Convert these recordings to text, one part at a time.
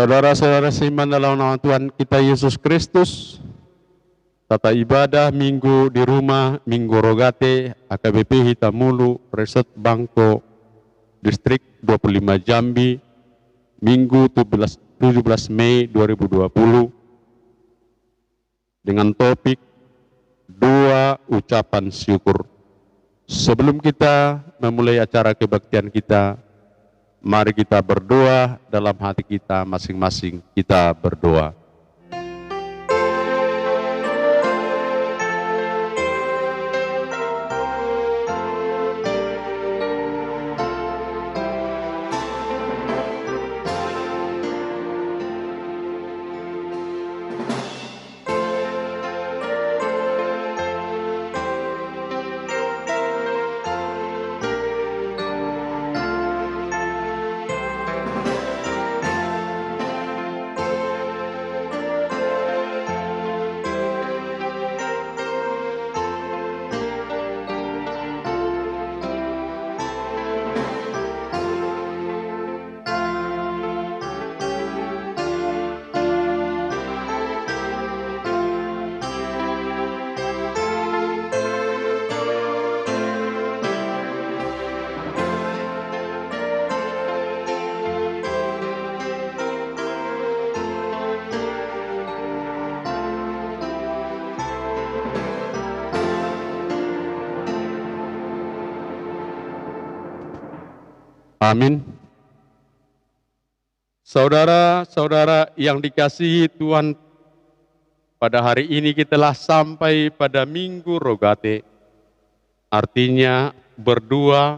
Saudara-saudara seiman dalam nama Tuhan kita Yesus Kristus, tata ibadah minggu di rumah, Minggu Rogate, AKBP Hitamulu, Resort Bangko, Distrik 25 Jambi, Minggu 17 Mei 2020, dengan topik dua ucapan syukur. Sebelum kita memulai acara kebaktian kita, mari kita berdoa dalam hati kita masing-masing. Kita berdoa. Amin. Saudara-saudara yang dikasihi Tuhan, pada hari ini kita telah sampai pada Minggu Rogate. Artinya berdua,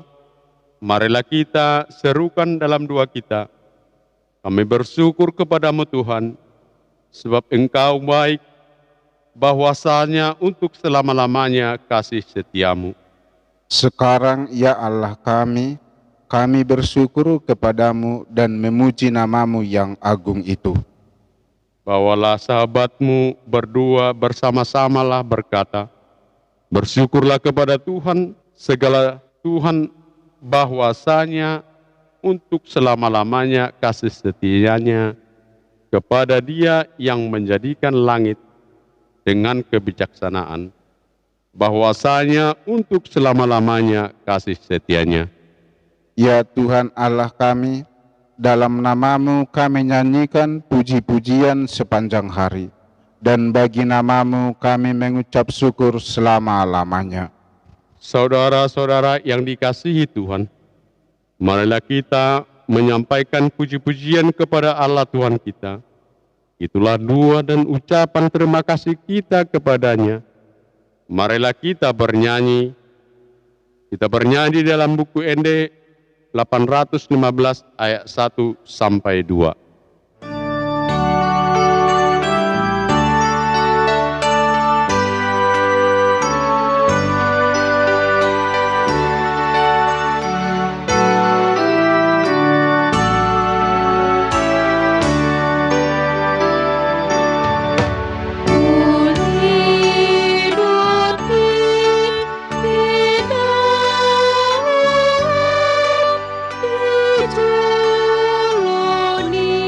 marilah kita serukan dalam doa kita. Kami bersyukur kepadamu Tuhan, sebab Engkau baik, bahwasanya untuk selama-lamanya kasih setiamu. Sekarang ya Allah kami bersyukur kepadamu dan memuji namamu yang agung itu. Bawalah sahabatmu berdua bersama-samalah berkata, bersyukurlah kepada Tuhan, segala Tuhan bahwasanya untuk selama-lamanya kasih setianya kepada Dia yang menjadikan langit dengan kebijaksanaan, bahwasanya untuk selama-lamanya kasih setianya. Ya Tuhan Allah kami, dalam namamu kami nyanyikan puji-pujian sepanjang hari, dan bagi namamu kami mengucap syukur selama-lamanya. Saudara-saudara yang dikasihi Tuhan, marilah kita menyampaikan puji-pujian kepada Allah Tuhan kita. Itulah doa dan ucapan terima kasih kita kepadanya. Marilah kita bernyanyi dalam buku ND 815 ayat 1 sampai 2. Joloni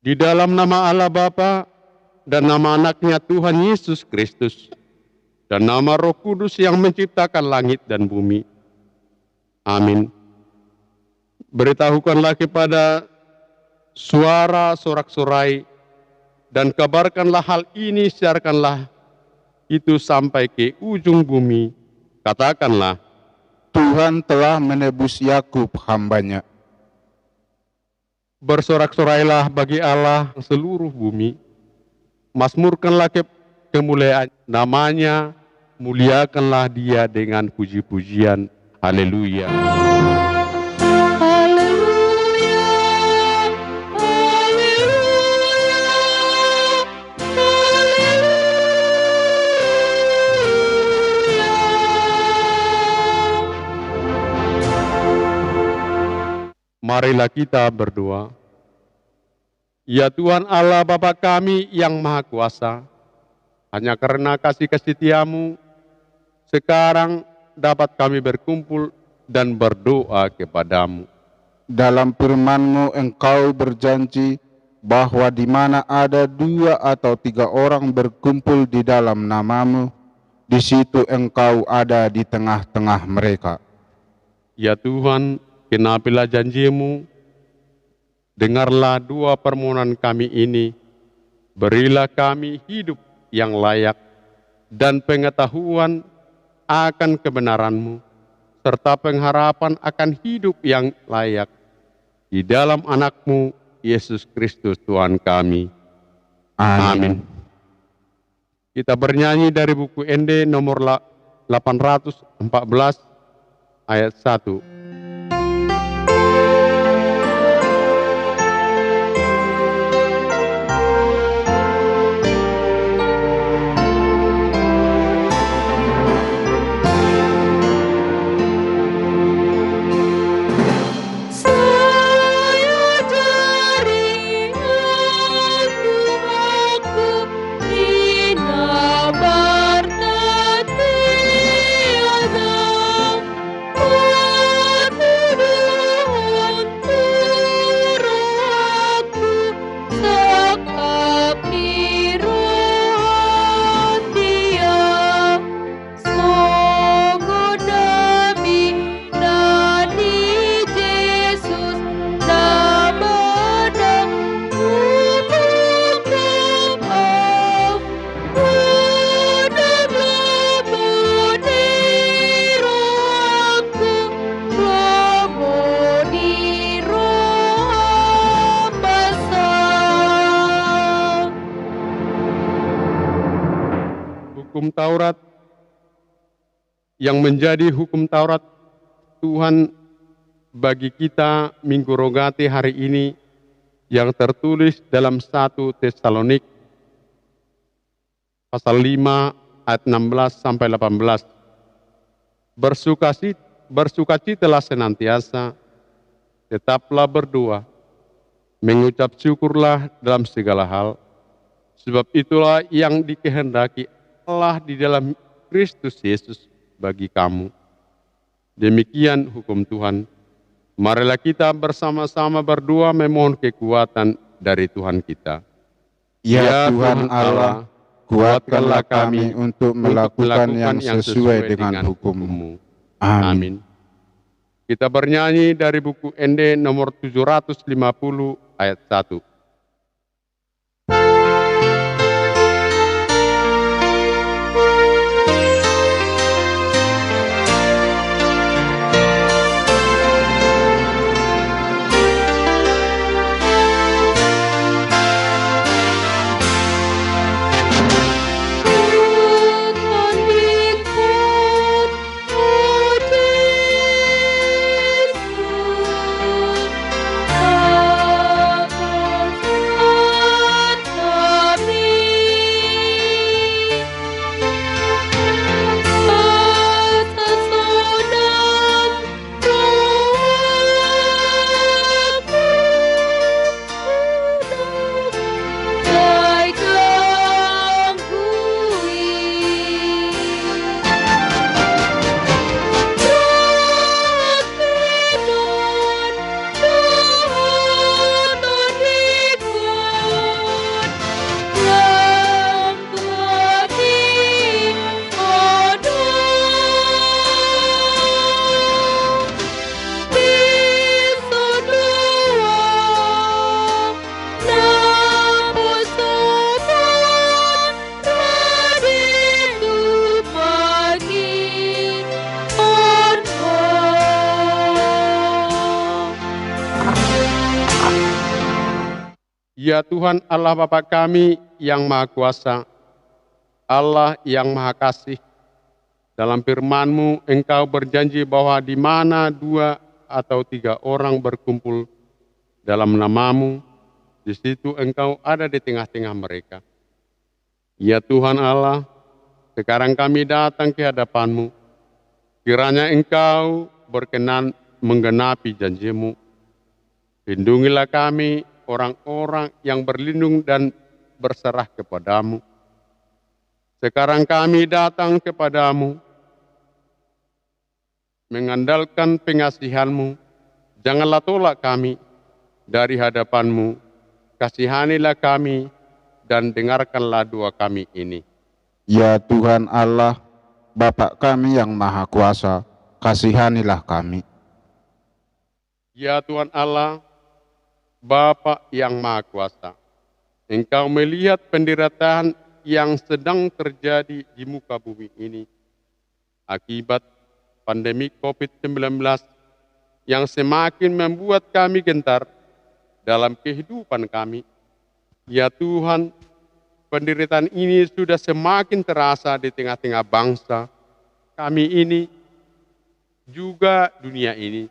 Di dalam nama Allah Bapa dan nama anaknya Tuhan Yesus Kristus dan nama Roh Kudus yang menciptakan langit dan bumi. Amin. Beritahukanlah kepada suara sorak-sorai dan kabarkanlah hal ini, siarkanlah itu sampai ke ujung bumi. Katakanlah, Tuhan telah menebus Yakub hamba-Nya. bersorak-sorailah bagi Allah seluruh bumi. Mazmurkanlah kemuliaan namanya, muliakanlah dia dengan puji-pujian. Haleluya. Marilah kita berdoa. Ya Tuhan Allah Bapa kami yang Maha Kuasa, hanya karena kasih setiamu, sekarang dapat kami berkumpul dan berdoa kepadamu. Dalam firman-Mu Engkau berjanji bahwa di mana ada 2 atau 3 orang berkumpul di dalam nama-Mu, di situ Engkau ada di tengah-tengah mereka. Ya Tuhan, genapilah janji-Mu, dengarlah 2 permohonan kami ini, berilah kami hidup yang layak dan pengetahuan akan kebenaran-Mu, serta pengharapan akan hidup yang layak di dalam anak-Mu, Yesus Kristus Tuhan kami. Amin. Kita bernyanyi dari buku ND nomor 814 ayat 1. Hukum Taurat yang menjadi hukum Taurat Tuhan bagi kita Minggu Rogate hari ini yang tertulis dalam 1 Tesalonik pasal 5 ayat 16 sampai 18. Bersukacitalah senantiasa, tetaplah berdoa, mengucap syukurlah dalam segala hal, sebab itulah yang dikehendaki Allah di dalam Kristus Yesus bagi kamu. Demikian hukum Tuhan. Marilah kita bersama-sama berdoa memohon kekuatan dari Tuhan kita. Ya Tuhan Allah, kuatkanlah kami untuk melakukan yang sesuai dengan hukum-Mu. Amin. Kita bernyanyi dari buku ND nomor 750 ayat 1. Ya Tuhan Allah Bapa kami yang Maha Kuasa, Allah yang Maha Kasih, dalam firman-Mu Engkau berjanji bahwa di mana 2 atau 3 orang berkumpul dalam nama-Mu, di situ Engkau ada di tengah-tengah mereka. Ya Tuhan Allah, sekarang kami datang ke hadapan-Mu. Kiranya Engkau berkenan menggenapi janji-Mu. Lindungilah kami, orang-orang yang berlindung dan berserah kepada-Mu. Sekarang kami datang kepada-Mu, mengandalkan pengasihan-Mu. Janganlah tolak kami dari hadapan-Mu. Kasihanilah kami dan dengarkanlah doa kami ini. Ya Tuhan Allah, Bapa kami yang Maha Kuasa, kasihanilah kami. Ya Tuhan Allah, Bapa yang Maha Kuasa, Engkau melihat penderitaan yang sedang terjadi di muka bumi ini akibat pandemi COVID-19 yang semakin membuat kami gentar dalam kehidupan kami. Ya Tuhan, penderitaan ini sudah semakin terasa di tengah-tengah bangsa kami ini, juga dunia ini.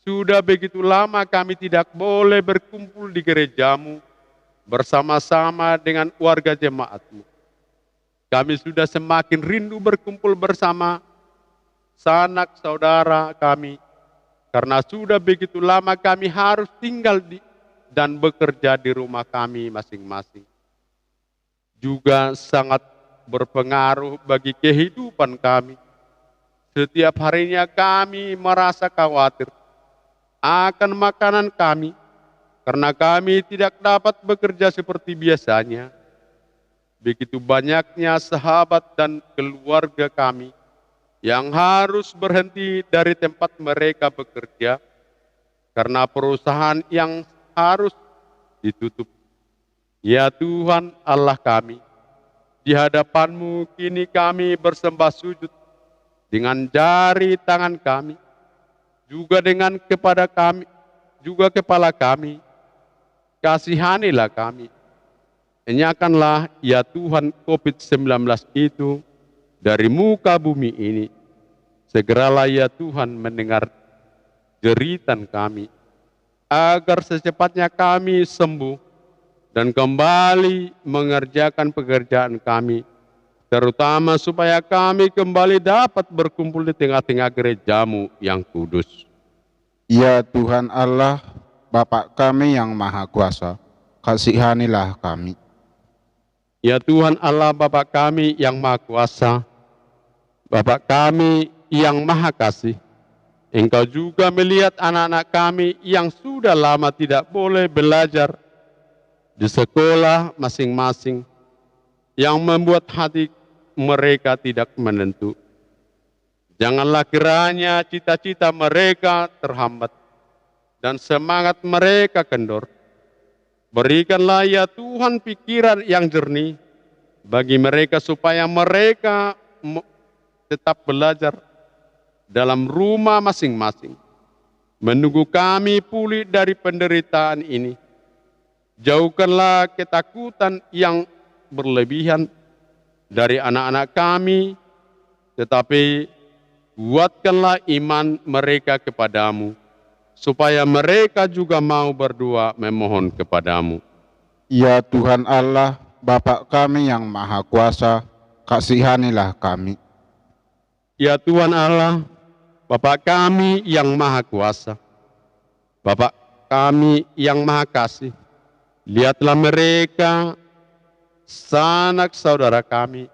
Sudah begitu lama kami tidak boleh berkumpul di gereja-Mu bersama-sama dengan warga jemaat-Mu. Kami sudah semakin rindu berkumpul bersama sanak saudara kami, karena sudah begitu lama kami harus tinggal dan bekerja di rumah kami masing-masing. Juga sangat berpengaruh bagi kehidupan kami. Setiap harinya kami merasa khawatir akan makanan kami, karena kami tidak dapat bekerja seperti biasanya. Begitu banyaknya sahabat dan keluarga kami yang harus berhenti dari tempat mereka bekerja karena perusahaan yang harus ditutup. Ya Tuhan Allah kami, di hadapan-Mu kini kami bersembah sujud dengan jari tangan kami, juga dengan kepada kami, juga kepala kami. Kasihanilah kami. Enyahkanlah ya Tuhan COVID-19 itu dari muka bumi ini. Segeralah ya Tuhan mendengar jeritan kami, agar secepatnya kami sembuh dan kembali mengerjakan pekerjaan kami, terutama supaya kami kembali dapat berkumpul di tengah-tengah gereja-Mu yang kudus. Ya Tuhan Allah, Bapa kami yang Maha Kuasa, kasihanilah kami. Ya Tuhan Allah Bapa kami yang Maha Kuasa, Bapa kami yang Maha Kasih, Engkau juga melihat anak-anak kami yang sudah lama tidak boleh belajar di sekolah masing-masing, yang membuat hati mereka tidak menentu. Janganlah kiranya cita-cita mereka terhambat dan semangat mereka kendor. Berikanlah ya Tuhan pikiran yang jernih bagi mereka supaya mereka tetap belajar dalam rumah masing-masing, menunggu kami pulih dari penderitaan ini. Jauhkanlah ketakutan yang berlebihan dari anak-anak kami, tetapi kuatkanlah iman mereka kepadamu, supaya mereka juga mau berdoa memohon kepadamu. Ya Tuhan Allah, Bapa kami yang Maha Kuasa, kasihanilah kami. Ya Tuhan Allah, Bapa kami yang Maha Kuasa, Bapa kami yang Maha Kasih, lihatlah mereka, sanak saudara kami,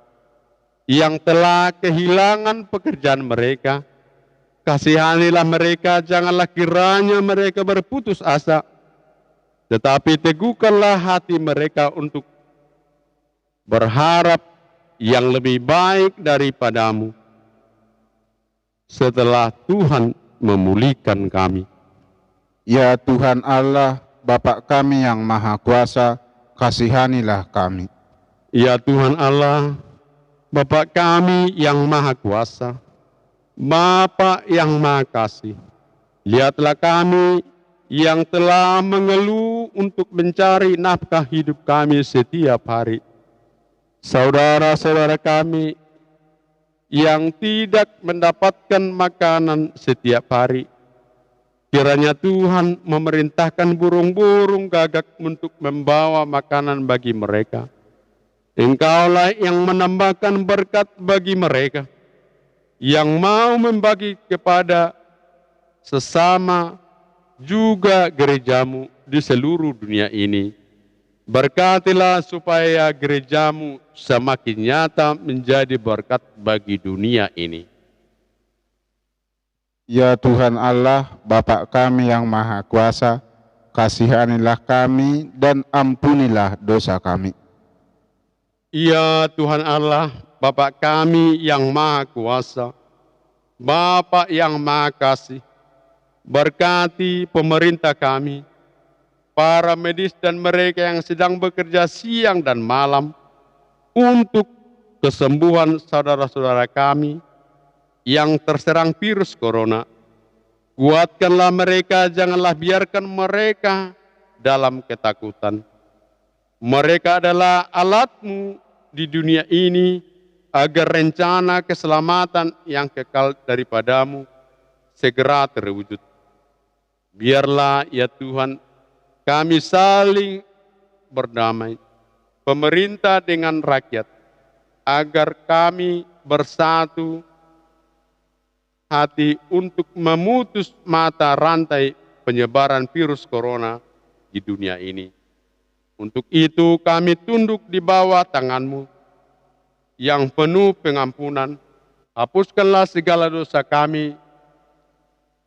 yang telah kehilangan pekerjaan mereka. Kasihanilah mereka, janganlah kiranya mereka berputus asa, tetapi teguhkanlah hati mereka untuk berharap yang lebih baik daripadamu setelah Tuhan memulihkan kami. Ya Tuhan Allah, Bapa kami yang Maha Kuasa, kasihanilah kami. Ya Tuhan Allah, Bapa kami yang Maha Kuasa, Bapa yang Maha Kasih, lihatlah kami yang telah mengeluh untuk mencari nafkah hidup kami setiap hari. Saudara-saudara kami yang tidak mendapatkan makanan setiap hari, kiranya Tuhan memerintahkan burung-burung gagak untuk membawa makanan bagi mereka. Engkaulah yang menambahkan berkat bagi mereka, yang mau membagi kepada sesama juga gerejamu di seluruh dunia ini. Berkatilah supaya gerejamu semakin nyata menjadi berkat bagi dunia ini. Ya Tuhan Allah, Bapa kami yang Maha Kuasa, kasihanilah kami dan ampunilah dosa kami. Ya Tuhan Allah, Bapa kami yang Maha Kuasa, Bapa yang Maha Kasih, berkati pemerintah kami, para medis dan mereka yang sedang bekerja siang dan malam untuk kesembuhan saudara-saudara kami yang terserang virus corona. Kuatkanlah mereka, janganlah biarkan mereka dalam ketakutan. Mereka adalah alat-Mu di dunia ini agar rencana keselamatan yang kekal daripada-Mu segera terwujud. Biarlah ya Tuhan kami saling berdamai, pemerintah dengan rakyat, agar kami bersatu hati untuk memutus mata rantai penyebaran virus corona di dunia ini. Untuk itu kami tunduk di bawah tangan-Mu yang penuh pengampunan. Hapuskanlah segala dosa kami,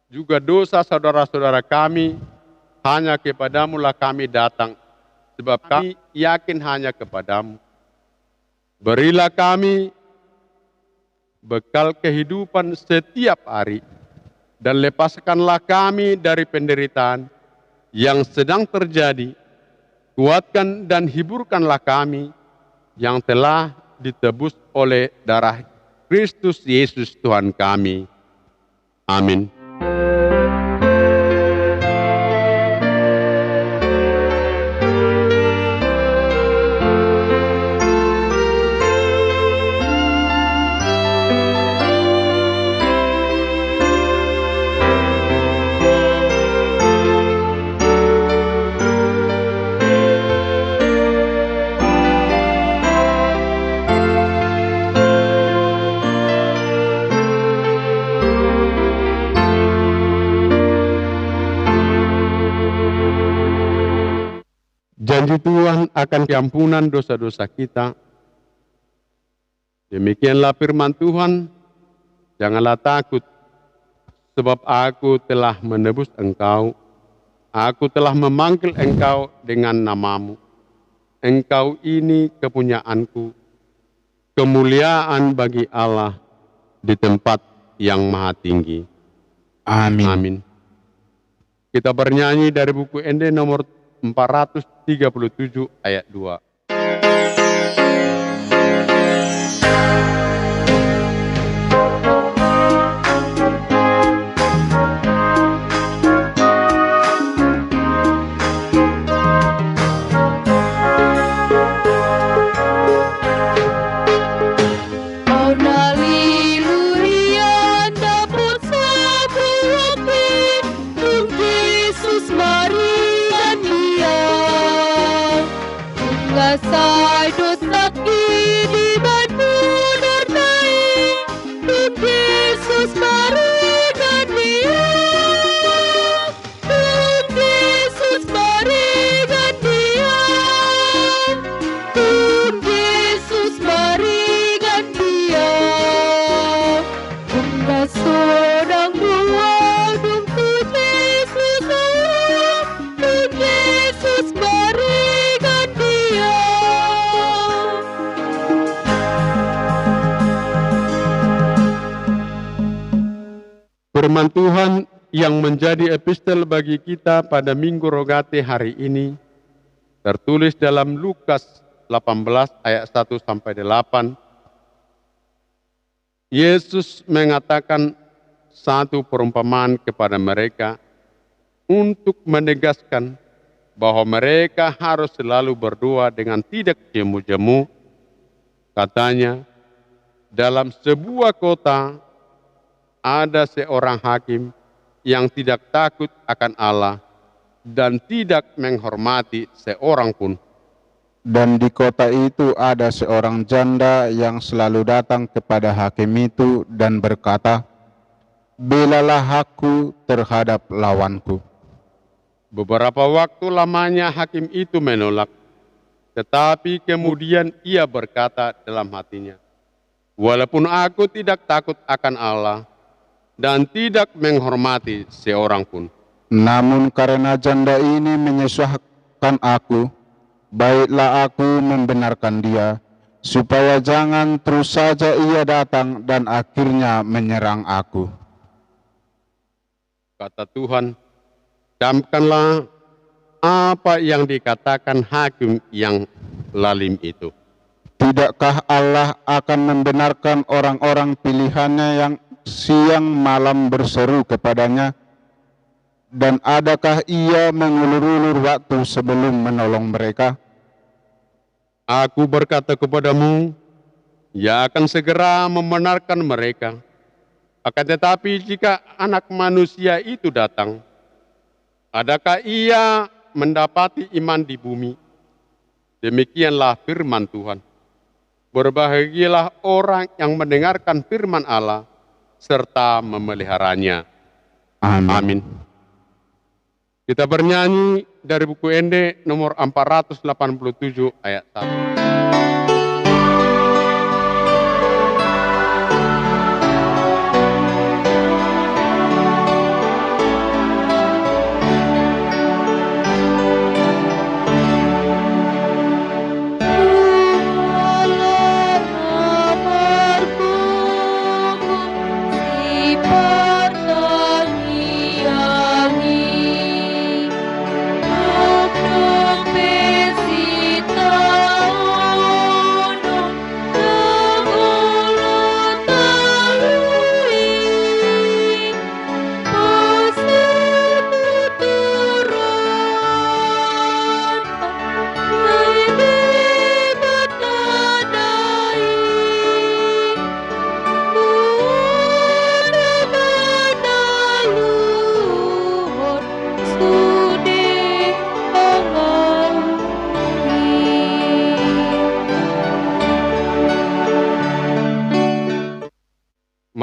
juga dosa saudara-saudara kami. Hanya kepadamu lah kami datang, sebab kami yakin hanya kepadamu. Berilah kami bekal kehidupan setiap hari, dan lepaskanlah kami dari penderitaan yang sedang terjadi. Kuatkan dan hiburkanlah kami yang telah ditebus oleh darah Kristus Yesus Tuhan kami. Amin. Janji Tuhan akan keampunan dosa-dosa kita. Demikianlah firman Tuhan, janganlah takut, sebab aku telah menebus engkau. Aku telah memanggil engkau dengan namamu. Engkau ini kepunyaanku, kemuliaan bagi Allah di tempat yang maha tinggi. Amin. Amin. Kita bernyanyi dari buku ND nomor 437 ayat 2. Sai dosa kini banmu nernai, Tuhan Yesus berikan Dia, Tuhan Yesus berikan Dia, Tuhan Yesus berikan Dia. Bunda seorang dua, Tuhan Yesus sayang, Tuhan Yesus berikan Dia. Firman Tuhan yang menjadi epistel bagi kita pada Minggu Rogate hari ini tertulis dalam Lukas 18 ayat 1 sampai 8. Yesus mengatakan satu perumpamaan kepada mereka untuk menegaskan bahwa mereka harus selalu berdoa dengan tidak jemu-jemu. Katanya, dalam sebuah kota ada seorang hakim yang tidak takut akan Allah dan tidak menghormati seorang pun. Dan di kota itu ada seorang janda yang selalu datang kepada hakim itu dan berkata, "Belalah aku terhadap lawanku." Beberapa waktu lamanya hakim itu menolak, tetapi kemudian ia berkata dalam hatinya, "Walaupun aku tidak takut akan Allah dan tidak menghormati seorang pun, Namun karena janda ini menyusahkan aku, baiklah aku membenarkan dia, supaya jangan terus saja ia datang dan akhirnya menyerang aku." kata Tuhan, camkanlah apa yang dikatakan hakim yang lalim itu. Tidakkah Allah akan membenarkan orang-orang pilihannya yang siang malam berseru kepadanya? Dan adakah ia mengulur-ulur waktu sebelum menolong mereka? Aku berkata kepadamu, ia akan segera membenarkan mereka. Akan tetapi jika anak manusia itu datang, adakah ia mendapati iman di bumi? Demikianlah firman Tuhan. Berbahagialah orang yang mendengarkan firman Allah serta memeliharanya. Amin. Kita bernyanyi dari buku Ende nomor 487 ayat 1.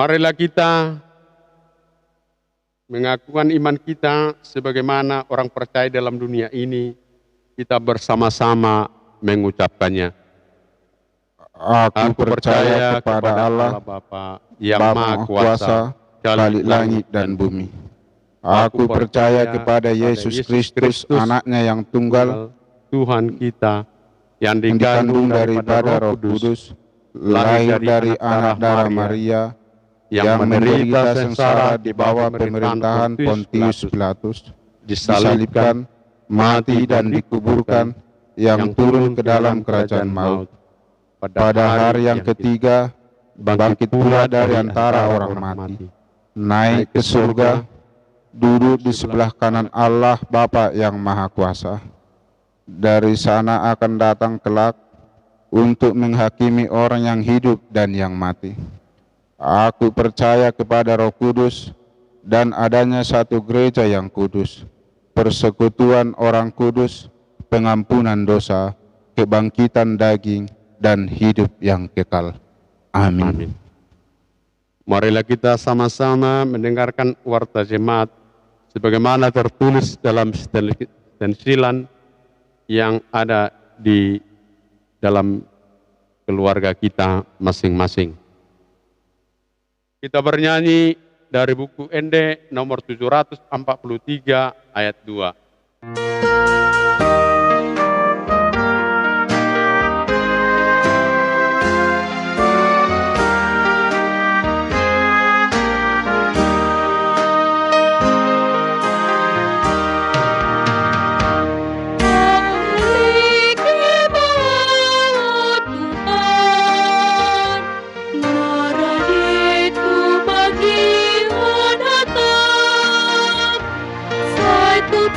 Marilah kita mengakukan iman kita sebagaimana orang percaya dalam dunia ini, kita bersama-sama mengucapkannya. Aku percaya kepada Allah, Bapa yang Bapa Maha Kuasa, Khalik langit dan bumi. Aku percaya kepada Yesus Kristus, anaknya yang tunggal, Tuhan kita, yang yang dikandung daripada Roh Kudus, lahir dari anak darah Maria, yang menderita sengsara di bawah pemerintahan Pontius Pilatus, disalibkan, mati dan dikuburkan, yang turun ke dalam kerajaan maut. Pada hari yang ketiga, bangkit pula dari antara orang mati, naik ke surga, duduk di sebelah kanan Allah Bapa yang Maha Kuasa. Dari sana akan datang kelak untuk menghakimi orang yang hidup dan yang mati. Aku percaya kepada Roh Kudus dan adanya satu gereja yang kudus, persekutuan orang kudus, pengampunan dosa, kebangkitan daging, dan hidup yang kekal. Amin. Marilah kita sama-sama mendengarkan warta jemaat sebagaimana tertulis dalam stensilan yang ada di dalam keluarga kita masing-masing. Kita bernyanyi dari buku Ende nomor 743 ayat 2. Satu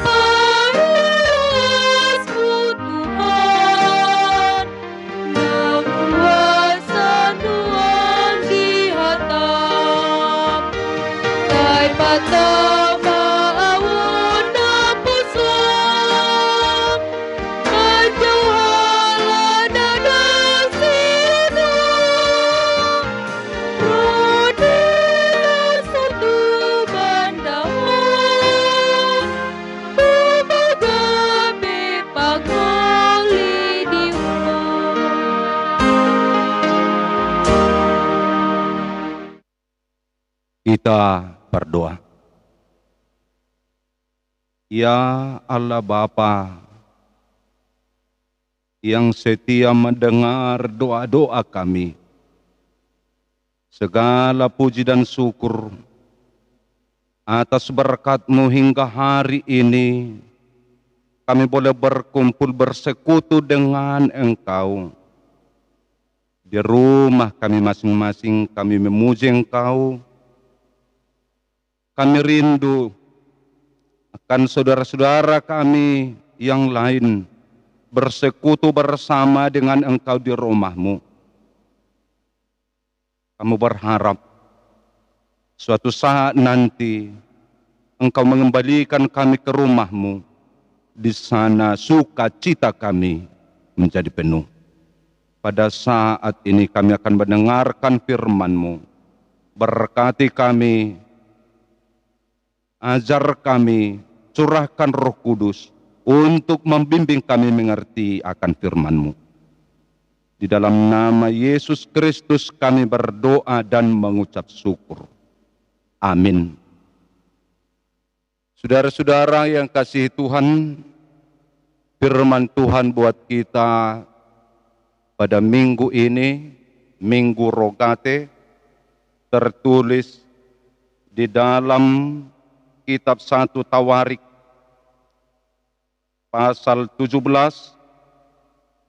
Kita berdoa. Ya Allah Bapa yang setia mendengar doa-doa kami, segala puji dan syukur atas berkat-Mu hingga hari ini kami boleh berkumpul bersekutu dengan Engkau. Di rumah kami masing-masing kami memuji Engkau. Kami rindu akan saudara-saudara kami yang lain bersekutu bersama dengan Engkau di rumah-Mu. Kamu berharap suatu saat nanti Engkau mengembalikan kami ke rumah-Mu. Di sana sukacita kami menjadi penuh. Pada saat ini kami akan mendengarkan firman-Mu. Berkati kami, ajar kami, curahkan Roh Kudus untuk membimbing kami mengerti akan firman-Mu. Di dalam nama Yesus Kristus kami berdoa dan mengucap syukur. Amin. Saudara-saudara yang kasih Tuhan, firman Tuhan buat kita pada minggu ini, Minggu Rogate, tertulis di dalam kitab 1 Tawarik pasal 17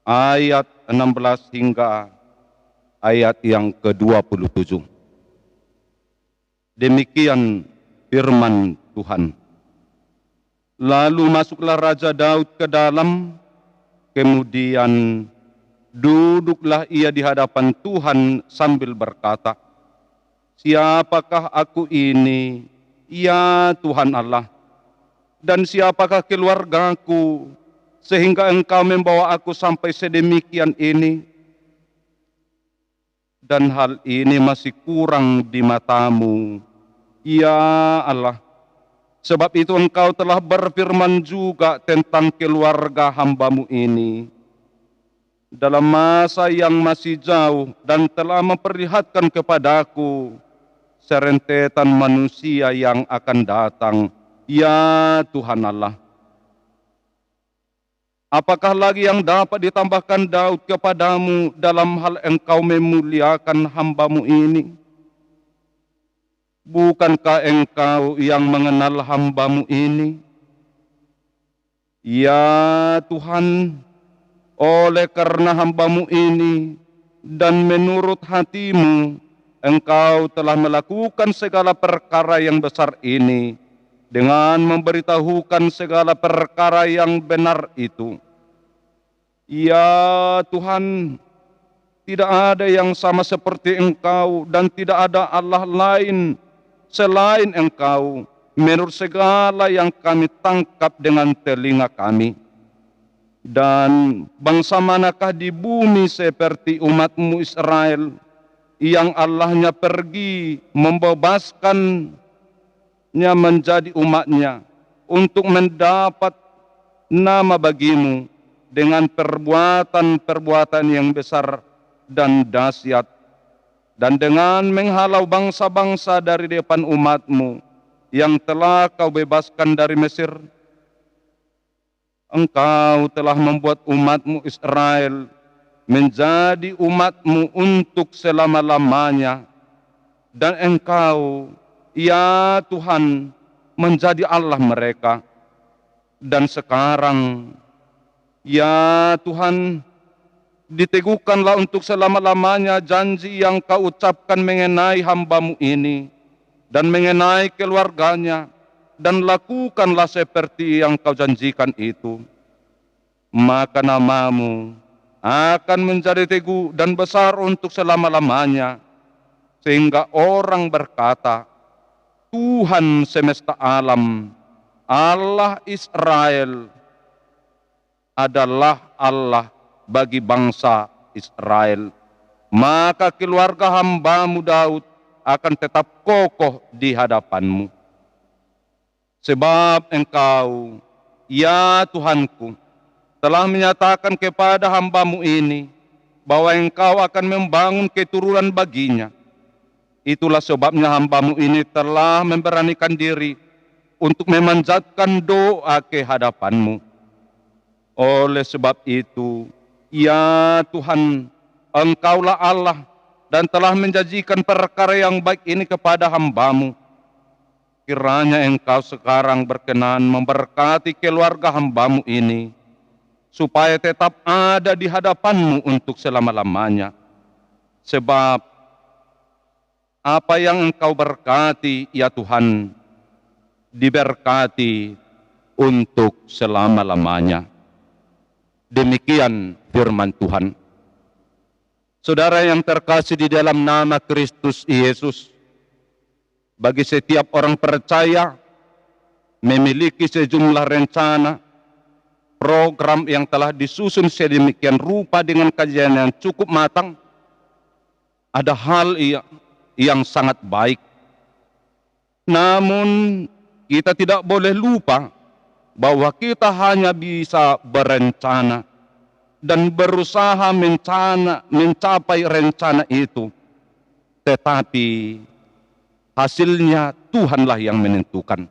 ayat 16 hingga ayat yang ke-27. Demikian firman Tuhan. Lalu masuklah Raja Daud ke dalam, kemudian duduklah ia di hadapan Tuhan sambil berkata, "Siapakah aku ini, ya Tuhan Allah, dan siapakah keluargaku, sehingga Engkau membawa aku sampai sedemikian ini? Dan hal ini masih kurang di mata-Mu, ya Allah. Sebab itu Engkau telah berfirman juga tentang keluarga hamba-Mu ini dalam masa yang masih jauh, dan telah memperlihatkan kepadaku serentetan manusia yang akan datang, ya Tuhan Allah. Apakah lagi yang dapat ditambahkan Daud kepadamu dalam hal Engkau memuliakan hamba-Mu ini? Bukankah Engkau yang mengenal hamba-Mu ini? Ya Tuhan, oleh karena hamba-Mu ini dan menurut hati-Mu, Engkau telah melakukan segala perkara yang besar ini dengan memberitahukan segala perkara yang benar itu. Ya Tuhan, tidak ada yang sama seperti Engkau dan tidak ada Allah lain selain Engkau menurut segala yang kami tangkap dengan telinga kami. Dan bangsa manakah di bumi seperti umat-Mu Israel yang Allahnya pergi membebaskannya menjadi umatnya untuk mendapat nama bagi-Mu dengan perbuatan-perbuatan yang besar dan dahsyat, dan dengan menghalau bangsa-bangsa dari depan umat-Mu yang telah Kau bebaskan dari Mesir. Engkau telah membuat umat-Mu Israel menjadi umat-Mu untuk selama-lamanya, dan Engkau, ya Tuhan, menjadi Allah mereka. Dan sekarang, ya Tuhan, diteguhkanlah untuk selama-lamanya janji yang Kau ucapkan mengenai hamba-Mu ini dan mengenai keluarganya, dan lakukanlah seperti yang Kau janjikan itu. Maka nama-Mu akan menjadi teguh dan besar untuk selama-lamanya, sehingga orang berkata, Tuhan semesta alam, Allah Israel adalah Allah bagi bangsa Israel. Maka keluarga hamba-Mu Daud akan tetap kokoh di hadapan-Mu. Sebab Engkau, ya Tuhanku, telah menyatakan kepada hamba-Mu ini bahwa Engkau akan membangun keturunan baginya Itulah sebabnya hamba-Mu ini telah memberanikan diri untuk memanjatkan doa ke hadapan-Mu. Oleh sebab itu, ya Tuhan, Engkaulah Allah dan telah menjanjikan perkara yang baik ini kepada hamba-Mu. Kiranya Engkau sekarang berkenan memberkati keluarga hamba-Mu ini, supaya tetap ada di hadapan-Mu untuk selama-lamanya. Sebab apa yang Engkau berkati, ya Tuhan, diberkati untuk selama-lamanya. Demikian firman Tuhan. Saudara yang terkasih di dalam nama Kristus Yesus, bagi setiap orang percaya memiliki sejumlah rencana, program yang telah disusun sedemikian rupa dengan kajian yang cukup matang. Ada hal yang sangat baik. Namun kita tidak boleh lupa bahwa kita hanya bisa berencana dan berusaha mencapai rencana itu. Tetapi hasilnya Tuhanlah yang menentukan.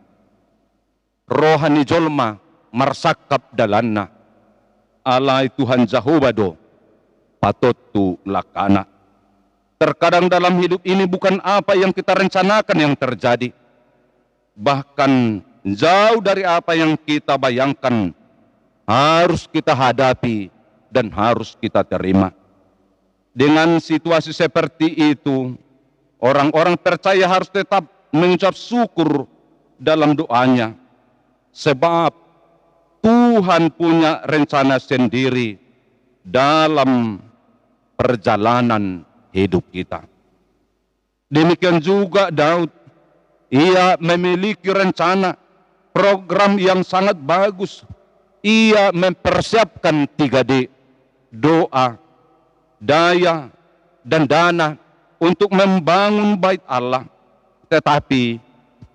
Rohani jolma marsakap dalana. Alai Tuhan Jahobado patotu lakana. Terkadang dalam hidup ini bukan apa yang kita rencanakan yang terjadi. Bahkan jauh dari apa yang kita bayangkan harus kita hadapi dan harus kita terima. Dengan situasi seperti itu, orang-orang percaya harus tetap mengucap syukur dalam doanya. Sebab Tuhan punya rencana sendiri dalam perjalanan hidup kita. Demikian juga Daud, ia memiliki rencana, program yang sangat bagus. Ia mempersiapkan 3D, doa, daya, dan dana untuk membangun bait Allah. Tetapi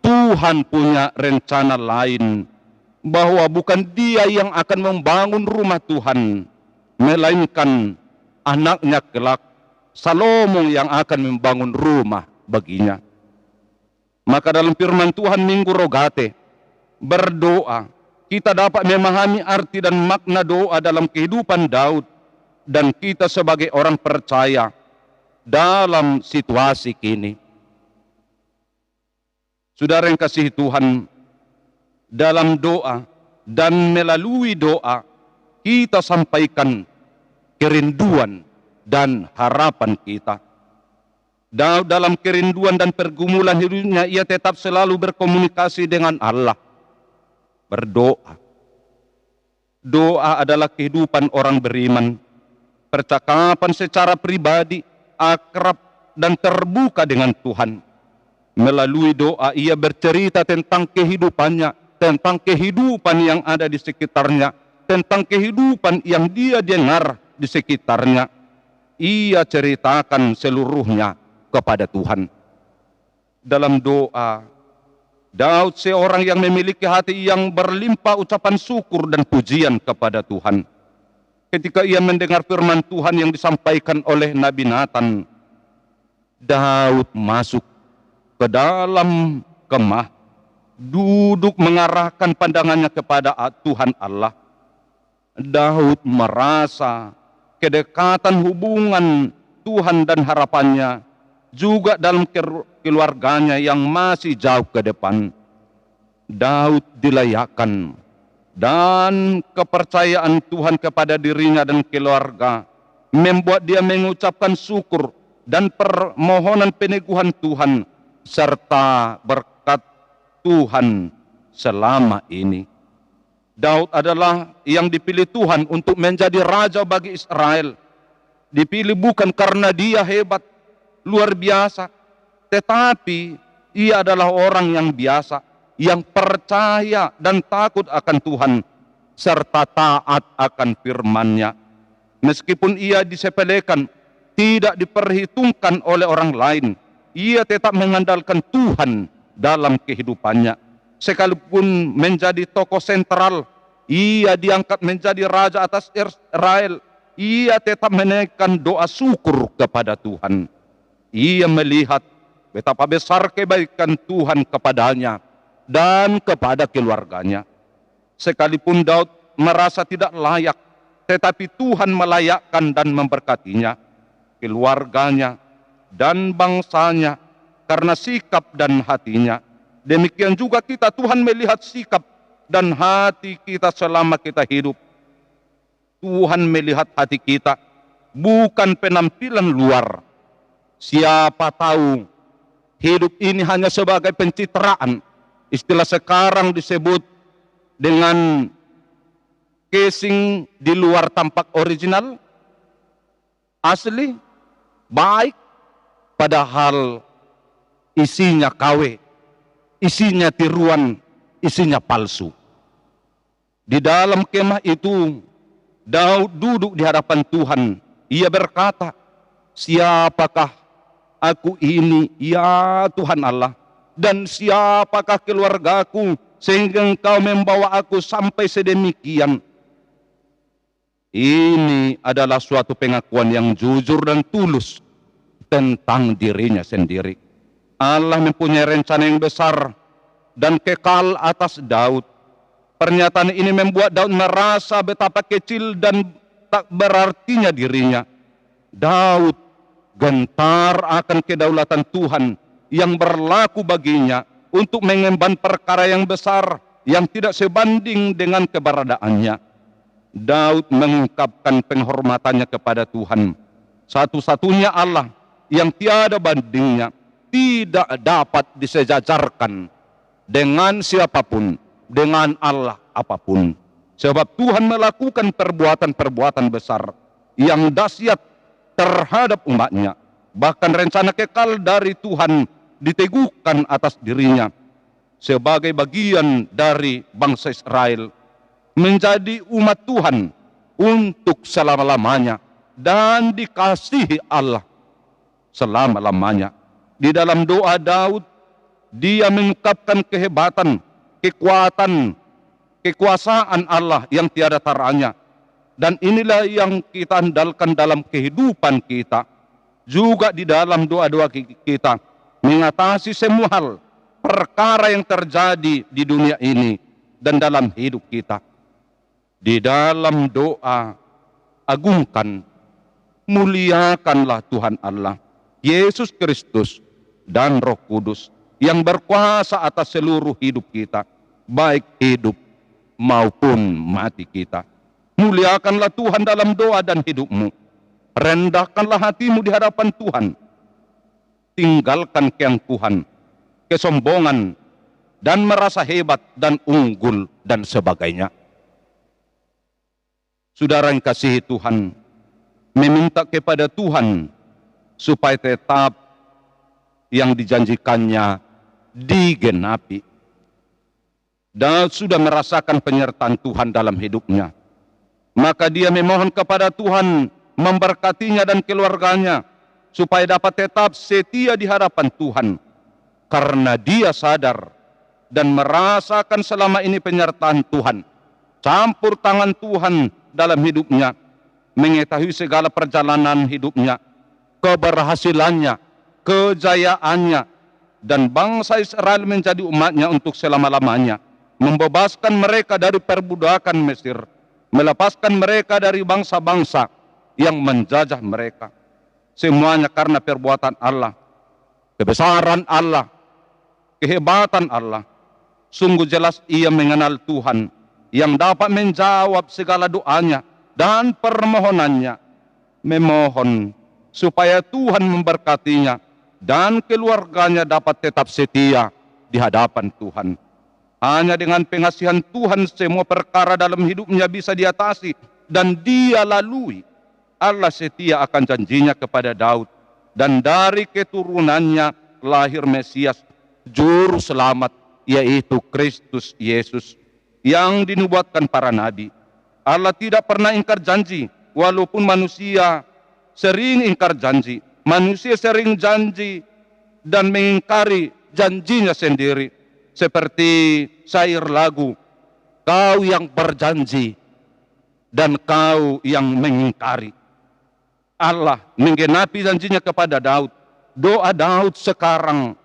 Tuhan punya rencana lain, bahwa bukan dia yang akan membangun rumah Tuhan, melainkan anaknya kelak, Salomo, yang akan membangun rumah baginya. Maka dalam firman Tuhan Minggu Rogate, berdoa, kita dapat memahami arti dan makna doa dalam kehidupan Daud dan kita sebagai orang percaya dalam situasi kini. Saudara yang kasih Tuhan, dalam doa dan melalui doa kita sampaikan kerinduan dan harapan kita. Daud dalam kerinduan dan pergumulan hidupnya, ia tetap selalu berkomunikasi dengan Allah. Berdoa. Doa adalah kehidupan orang beriman. Percakapan secara pribadi, akrab, dan terbuka dengan Tuhan. Melalui doa ia bercerita tentang kehidupannya, tentang kehidupan yang ada di sekitarnya, tentang kehidupan yang dia dengar di sekitarnya. Ia ceritakan seluruhnya kepada Tuhan. Dalam doa, Daud seorang yang memiliki hati yang berlimpah ucapan syukur dan pujian kepada Tuhan. Ketika ia mendengar firman Tuhan yang disampaikan oleh Nabi Nathan, Daud masuk ke dalam kemah, duduk mengarahkan pandangannya kepada Tuhan Allah. Daud merasa kedekatan hubungan Tuhan dan harapannya juga dalam keluarganya yang masih jauh ke depan. Daud dilayakkan dan kepercayaan Tuhan kepada dirinya dan keluarga membuat dia mengucapkan syukur dan permohonan peneguhan Tuhan serta berkat Tuhan selama ini. Daud adalah yang dipilih Tuhan untuk menjadi raja bagi Israel. Dipilih bukan karena dia hebat, luar biasa, tetapi ia adalah orang yang biasa, yang percaya dan takut akan Tuhan, serta taat akan firman-Nya. Meskipun ia disepelekan, tidak diperhitungkan oleh orang lain, ia tetap mengandalkan Tuhan dalam kehidupannya. Sekalipun menjadi tokoh sentral, ia diangkat menjadi raja atas Israel, ia tetap menaikkan doa syukur kepada Tuhan. Ia melihat betapa besar kebaikan Tuhan kepadanya dan kepada keluarganya. Sekalipun Daud merasa tidak layak, tetapi Tuhan melayakkan dan memberkatinya, keluarganya, dan bangsanya karena sikap dan hatinya. Demikian juga kita, Tuhan melihat sikap dan hati kita selama kita hidup. Tuhan melihat hati kita, bukan penampilan luar. Siapa tahu hidup ini hanya sebagai pencitraan. Istilah sekarang disebut dengan casing di luar tampak original, asli, baik, padahal isinya KW, isinya tiruan, isinya palsu. Di dalam kemah itu, Daud duduk di hadapan Tuhan. Ia berkata, siapakah aku ini, ya Tuhan Allah, dan siapakah keluargaku, sehingga Engkau membawa aku sampai sedemikian. Ini adalah suatu pengakuan yang jujur dan tulus tentang dirinya sendiri. Allah mempunyai rencana yang besar dan kekal atas Daud. Pernyataan ini membuat Daud merasa betapa kecil dan tak berartinya dirinya. Daud gentar akan kedaulatan Tuhan yang berlaku baginya untuk mengemban perkara yang besar yang tidak sebanding dengan keberadaannya. Daud mengungkapkan penghormatannya kepada Tuhan, satu-satunya Allah yang tiada bandingnya, tidak dapat disejajarkan dengan siapapun, dengan Allah apapun. Sebab Tuhan melakukan perbuatan-perbuatan besar yang dahsyat terhadap umatnya. Bahkan rencana kekal dari Tuhan diteguhkan atas dirinya sebagai bagian dari bangsa Israel, menjadi umat Tuhan untuk selama-lamanya dan dikasihi Allah selama-lamanya. Di dalam doa Daud, dia mengungkapkan kehebatan, kekuatan, kekuasaan Allah yang tiada taranya. Dan inilah yang kita andalkan dalam kehidupan kita, juga di dalam doa-doa kita, mengatasi semua hal, perkara yang terjadi di dunia ini dan dalam hidup kita. Di dalam doa, agungkan, muliakanlah Tuhan Allah, Yesus Kristus dan Roh Kudus yang berkuasa atas seluruh hidup kita, baik hidup maupun mati kita. Muliakanlah Tuhan dalam doa dan hidupmu. Rendahkanlah hatimu di hadapan Tuhan. Tinggalkan keangkuhan, kesombongan, dan merasa hebat dan unggul dan sebagainya. Saudara yang kasihi Tuhan, meminta kepada Tuhan supaya tetap yang dijanjikannya digenapi. Dan sudah merasakan penyertaan Tuhan dalam hidupnya, maka dia memohon kepada Tuhan memberkatinya dan keluarganya supaya dapat tetap setia di hadapan Tuhan, karena dia sadar dan merasakan selama ini penyertaan Tuhan, campur tangan Tuhan dalam hidupnya, mengetahui segala perjalanan hidupnya, keberhasilannya, kejayaannya, dan bangsa Israel menjadi umatnya untuk selama-lamanya, membebaskan mereka dari perbudakan Mesir, melepaskan mereka dari bangsa-bangsa yang menjajah mereka. Semuanya karena perbuatan Allah, kebesaran Allah, kehebatan Allah. Sungguh jelas ia mengenal Tuhan yang dapat menjawab segala doanya dan permohonannya. Memohon supaya Tuhan memberkatinya dan keluarganya dapat tetap setia di hadapan Tuhan. Hanya dengan pengasihan Tuhan semua perkara dalam hidupnya bisa diatasi dan dia lalui. Allah setia akan janjinya kepada Daud, dan dari keturunannya lahir Mesias, juru selamat, yaitu Kristus Yesus yang dinubuatkan para nabi. Allah tidak pernah ingkar janji, walaupun manusia sering ingkar janji. Manusia sering janji dan mengingkari janjinya sendiri. Seperti syair lagu, kau yang berjanji dan kau yang mengingkari. Allah menggenapi janjinya kepada Daud doa Daud sekarang.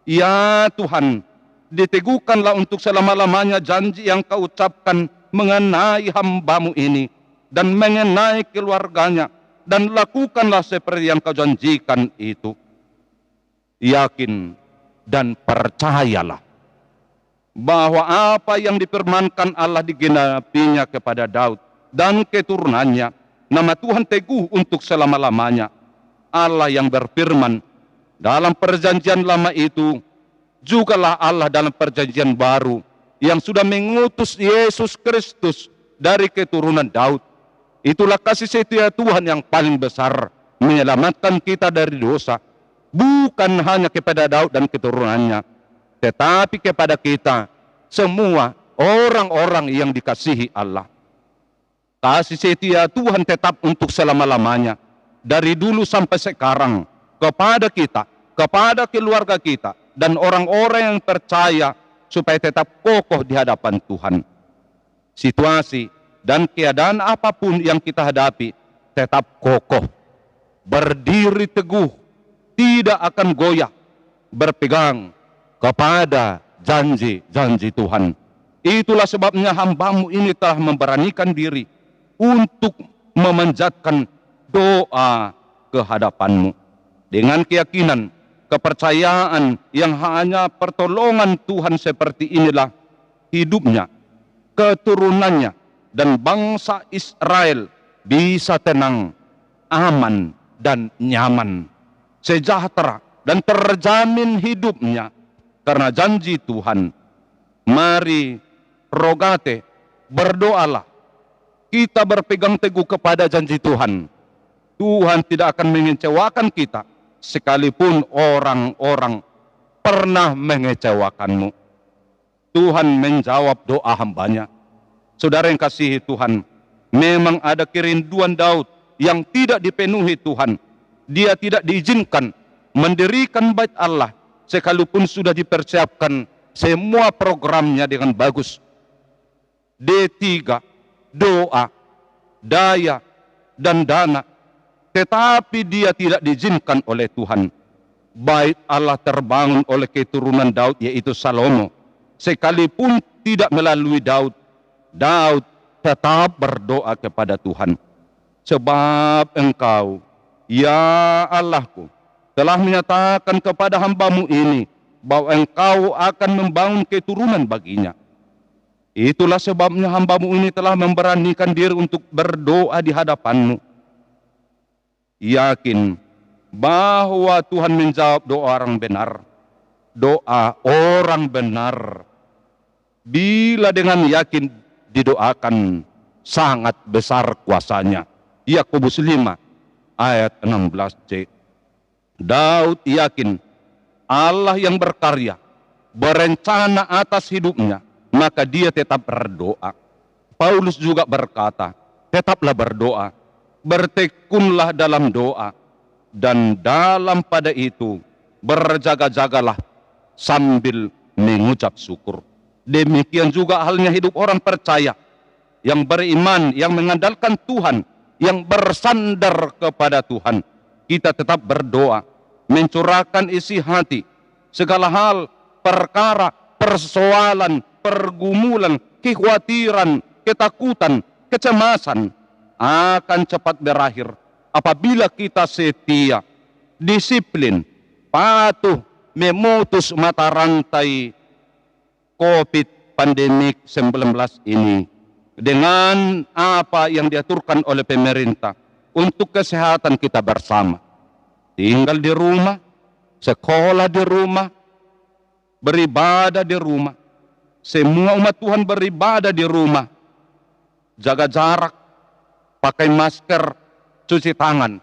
Ya Tuhan, diteguhkanlah untuk selama-lamanya janji yang kau ucapkan mengenai hamba-Mu ini dan mengenai keluarganya, dan lakukanlah seperti yang kau janjikan itu. Yakin dan percayalah bahwa apa yang difirmankan Allah digenapinya kepada Daud dan keturunannya. Nama Tuhan teguh untuk selama-lamanya. Allah yang berfirman dalam perjanjian lama itu, jugalah Allah dalam perjanjian baru yang sudah mengutus Yesus Kristus dari keturunan Daud. Itulah kasih setia Tuhan yang paling besar, menyelamatkan kita dari dosa, bukan hanya kepada Daud dan keturunannya, tetapi kepada kita semua orang-orang yang dikasihi Allah. Kasih setia Tuhan tetap untuk selama-lamanya, dari dulu sampai sekarang, kepada kita, kepada keluarga kita, dan orang-orang yang percaya supaya tetap kokoh di hadapan Tuhan. Situasi dan keadaan apapun yang kita hadapi, tetap kokoh, berdiri teguh, tidak akan goyah, berpegang kepada janji-janji Tuhan. Itulah sebabnya hamba-Mu ini telah memberanikan diri untuk memanjatkan doa ke hadapan-Mu dengan keyakinan, kepercayaan yang hanya pertolongan Tuhan seperti inilah hidupnya, keturunannya, dan bangsa Israel bisa tenang, aman, dan nyaman, sejahtera, dan terjamin hidupnya karena janji Tuhan. Mari rogate, berdoalah, kita berpegang teguh kepada janji Tuhan. Tuhan tidak akan mengecewakan kita, sekalipun orang-orang pernah mengecewakanmu. Tuhan menjawab doa hambanya. Saudara yang kasihi Tuhan, memang ada kerinduan Daud yang tidak dipenuhi Tuhan. Dia tidak diizinkan mendirikan bait Allah, sekalipun sudah dipersiapkan semua programnya dengan bagus. D3, doa, daya, dan dana. Tetapi dia tidak diizinkan oleh Tuhan. Bait Allah terbangun oleh keturunan Daud, yaitu Salomo. Sekalipun tidak melalui Daud, Daud tetap berdoa kepada Tuhan. Sebab Engkau, ya Allahku, telah menyatakan kepada hamba-Mu ini bahwa Engkau akan membangun keturunan baginya. Itulah sebabnya hamba-Mu ini telah memberanikan diri untuk berdoa di hadapan-Mu, yakin bahwa Tuhan menjawab doa orang benar. Doa orang benar, bila dengan yakin didoakan, sangat besar kuasanya. Yakobus 5 ayat 16c. Daud yakin Allah yang berkarya, berencana atas hidupnya, maka dia tetap berdoa. Paulus juga berkata, tetaplah berdoa, bertekunlah dalam doa, dan dalam pada itu berjaga-jagalah sambil mengucap syukur. Demikian juga halnya hidup orang percaya, yang beriman, yang mengandalkan Tuhan, yang bersandar kepada Tuhan. Kita tetap berdoa, mencurahkan isi hati, segala hal, perkara, persoalan, pergumulan, kekhawatiran, ketakutan, kecemasan akan cepat berakhir apabila kita setia, disiplin, patuh, memutus mata rantai COVID pandemik 19 ini dengan apa yang diaturkan oleh pemerintah untuk kesehatan kita bersama. Tinggal di rumah, sekolah di rumah, beribadah di rumah. Semua umat Tuhan beribadah di rumah. Jaga jarak, pakai masker, cuci tangan.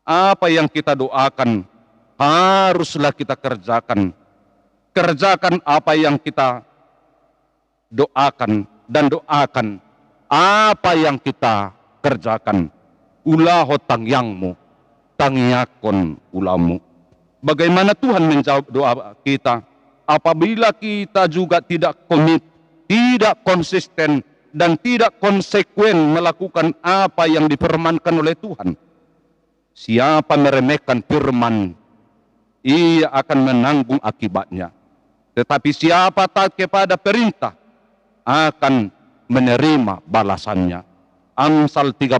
Apa yang kita doakan haruslah kita kerjakan. Kerjakan apa yang kita doakan, dan doakan apa yang kita kerjakan. Ulaho tangyangmu, tangyakon ulamu. Bagaimana Tuhan menjawab doa kita? Apabila kita juga tidak komit, tidak konsisten, dan tidak konsekuen melakukan apa yang difirmankan oleh Tuhan. Siapa meremehkan firman, ia akan menanggung akibatnya. Tetapi siapa taat kepada perintah, akan menerima balasannya. Amsal 13,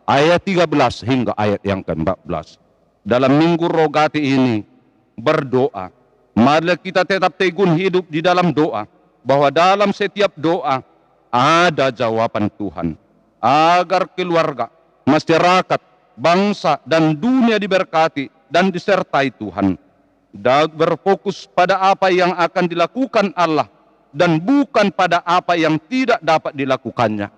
ayat 13 hingga ayat yang ke-14. Dalam Minggu Rogati ini, berdoa. Mari kita tetap teguh hidup di dalam doa, bahwa dalam setiap doa ada jawaban Tuhan, agar keluarga, masyarakat, bangsa, dan dunia diberkati dan disertai Tuhan. Dan berfokus pada apa yang akan dilakukan Allah, dan bukan pada apa yang tidak dapat dilakukannya.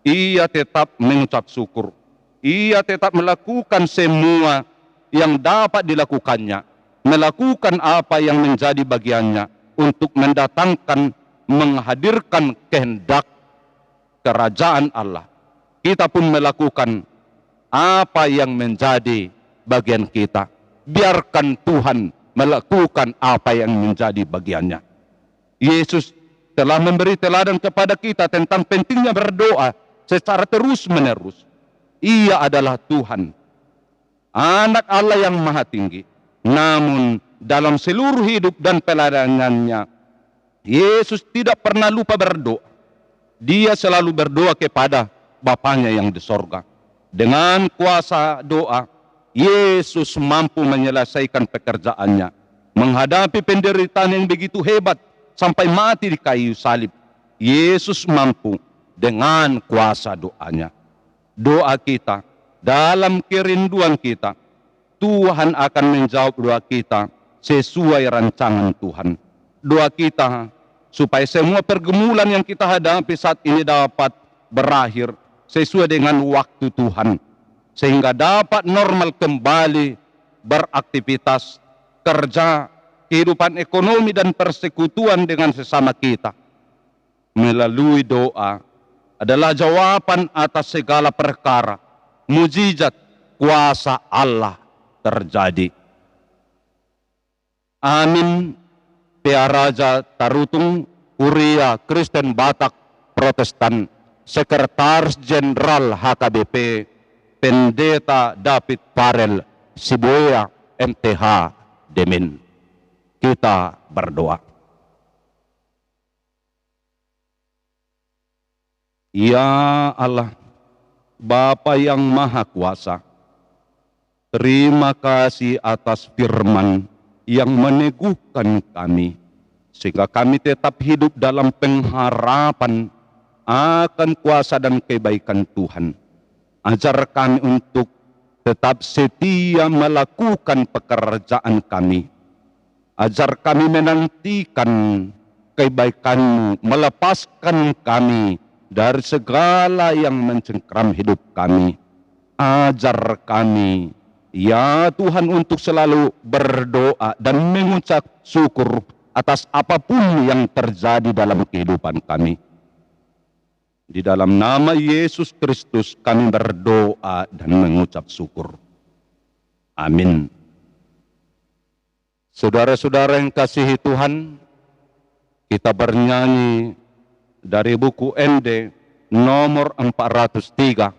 Ia tetap mengucap syukur. Ia tetap melakukan semua yang dapat dilakukannya, melakukan apa yang menjadi bagiannya untuk mendatangkan, menghadirkan kehendak kerajaan Allah. Kita pun melakukan apa yang menjadi bagian kita. Biarkan Tuhan melakukan apa yang menjadi bagiannya. Yesus telah memberi teladan kepada kita tentang pentingnya berdoa secara terus-menerus. Ia adalah Tuhan, Anak Allah yang Maha Tinggi. Namun dalam seluruh hidup dan pelayanannya, Yesus tidak pernah lupa berdoa. Dia selalu berdoa kepada Bapanya yang di sorga. Dengan kuasa doa, Yesus mampu menyelesaikan pekerjaannya, menghadapi penderitaan yang begitu hebat sampai mati di kayu salib. Yesus mampu dengan kuasa doanya. Doa kita, dalam kerinduan kita, Tuhan akan menjawab doa kita sesuai rancangan Tuhan. Doa kita supaya semua pergumulan yang kita hadapi saat ini dapat berakhir sesuai dengan waktu Tuhan, sehingga dapat normal kembali beraktivitas, kerja, kehidupan ekonomi dan persekutuan dengan sesama kita. Melalui doa adalah jawaban atas segala perkara. Mujizat kuasa Allah terjadi. Amin. Pia Raja Tarutung, Kuria Kristen Batak Protestan, Sekretaris Jenderal HKBP, Pendeta David Farel Sibuya MTH Demin. Kita berdoa. Ya Allah, Bapa yang Maha Kuasa, terima kasih atas firman yang meneguhkan kami, sehingga kami tetap hidup dalam pengharapan akan kuasa dan kebaikan Tuhan. Ajar kami untuk tetap setia melakukan pekerjaan kami. Ajar kami menantikan kebaikan-Mu, melepaskan kami dari segala yang mencengkram hidup kami. Ajar kami, ya Tuhan, untuk selalu berdoa dan mengucap syukur atas apapun yang terjadi dalam kehidupan kami. Di dalam nama Yesus Kristus kami berdoa dan mengucap syukur. Amin. Saudara-saudara yang kasihi Tuhan, kita bernyanyi dari buku ND nomor 403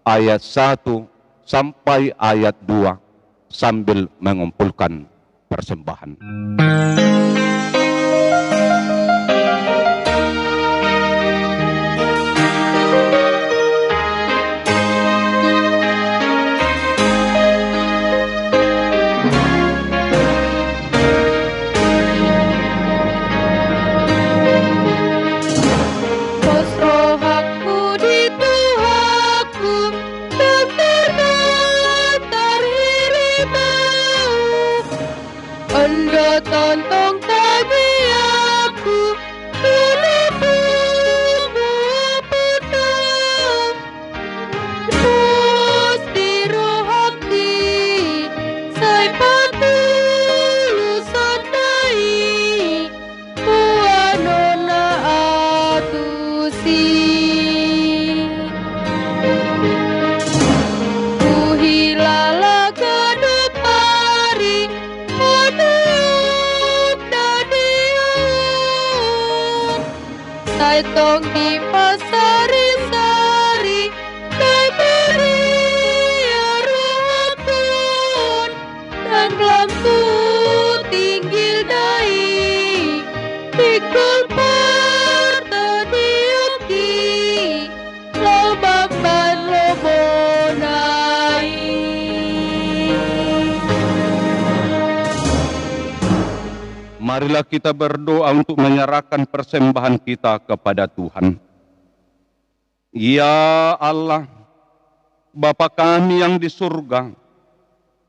ayat 1 sampai ayat 2 sambil mengumpulkan persembahan. Tontong tadi aku tulipu putar terus di roh hati saya patulus sadai puanona atusi kuhilala kadepari saya tong di pasari-sari kay beri roh marilah kita berdoa untuk menyerahkan persembahan kita kepada Tuhan. Ya Allah, Bapa kami yang di surga,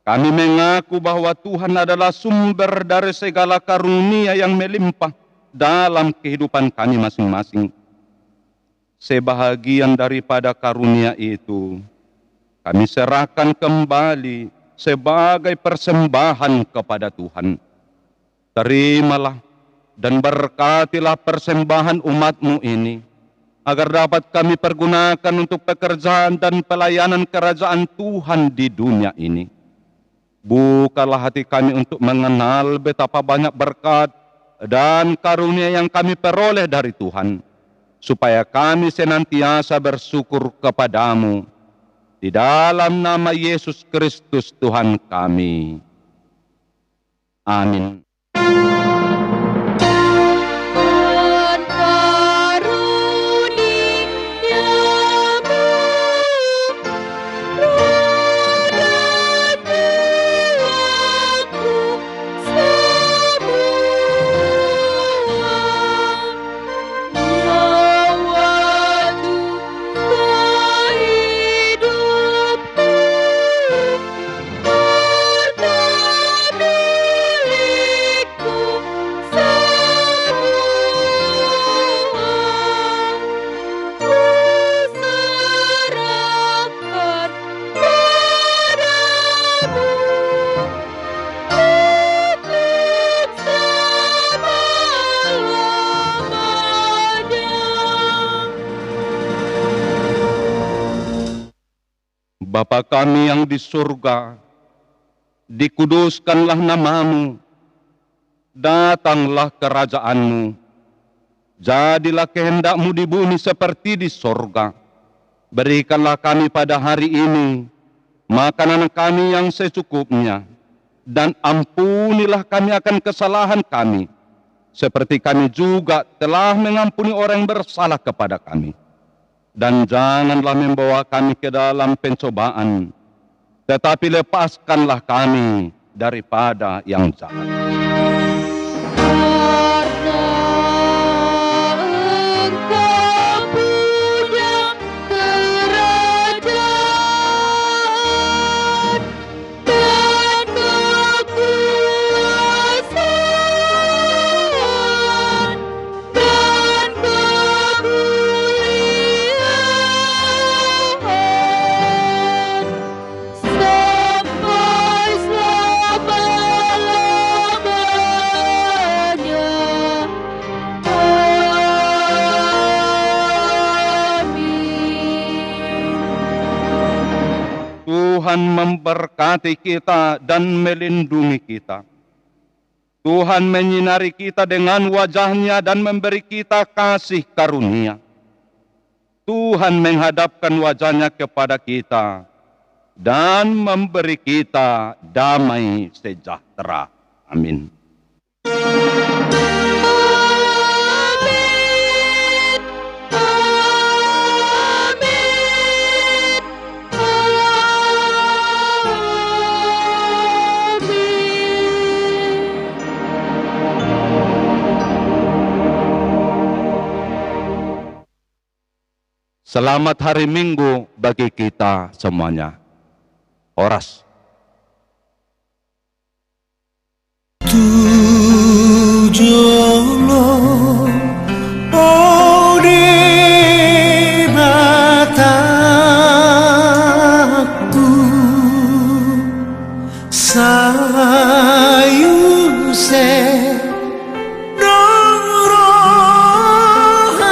kami mengaku bahwa Tuhan adalah sumber dari segala karunia yang melimpah dalam kehidupan kami masing-masing. Sebahagian daripada karunia itu, kami serahkan kembali sebagai persembahan kepada Tuhan. Terimalah dan berkatilah persembahan umat-Mu ini, agar dapat kami pergunakan untuk pekerjaan dan pelayanan kerajaan Tuhan di dunia ini. Bukalah hati kami untuk mengenal betapa banyak berkat dan karunia yang kami peroleh dari Tuhan, supaya kami senantiasa bersyukur kepadamu. Di dalam nama Yesus Kristus Tuhan kami. Amin. Bapa kami yang di surga, dikuduskanlah nama-Mu, datanglah kerajaan-Mu, jadilah kehendak-Mu di bumi seperti di surga. Berikanlah kami pada hari ini makanan kami yang secukupnya, dan ampunilah kami akan kesalahan kami, seperti kami juga telah mengampuni orang yang bersalah kepada kami. Dan janganlah membawa kami ke dalam pencobaan, tetapi lepaskanlah kami daripada yang jahat. Tuhan memberkati kita dan melindungi kita. Tuhan menyinari kita dengan wajah-Nya dan memberi kita kasih karunia. Tuhan menghadapkan wajah-Nya kepada kita dan memberi kita damai sejahtera. Amin. Selamat hari Minggu bagi kita semuanya. Oras. Tujuh di mataku, sayu se dong rohaku.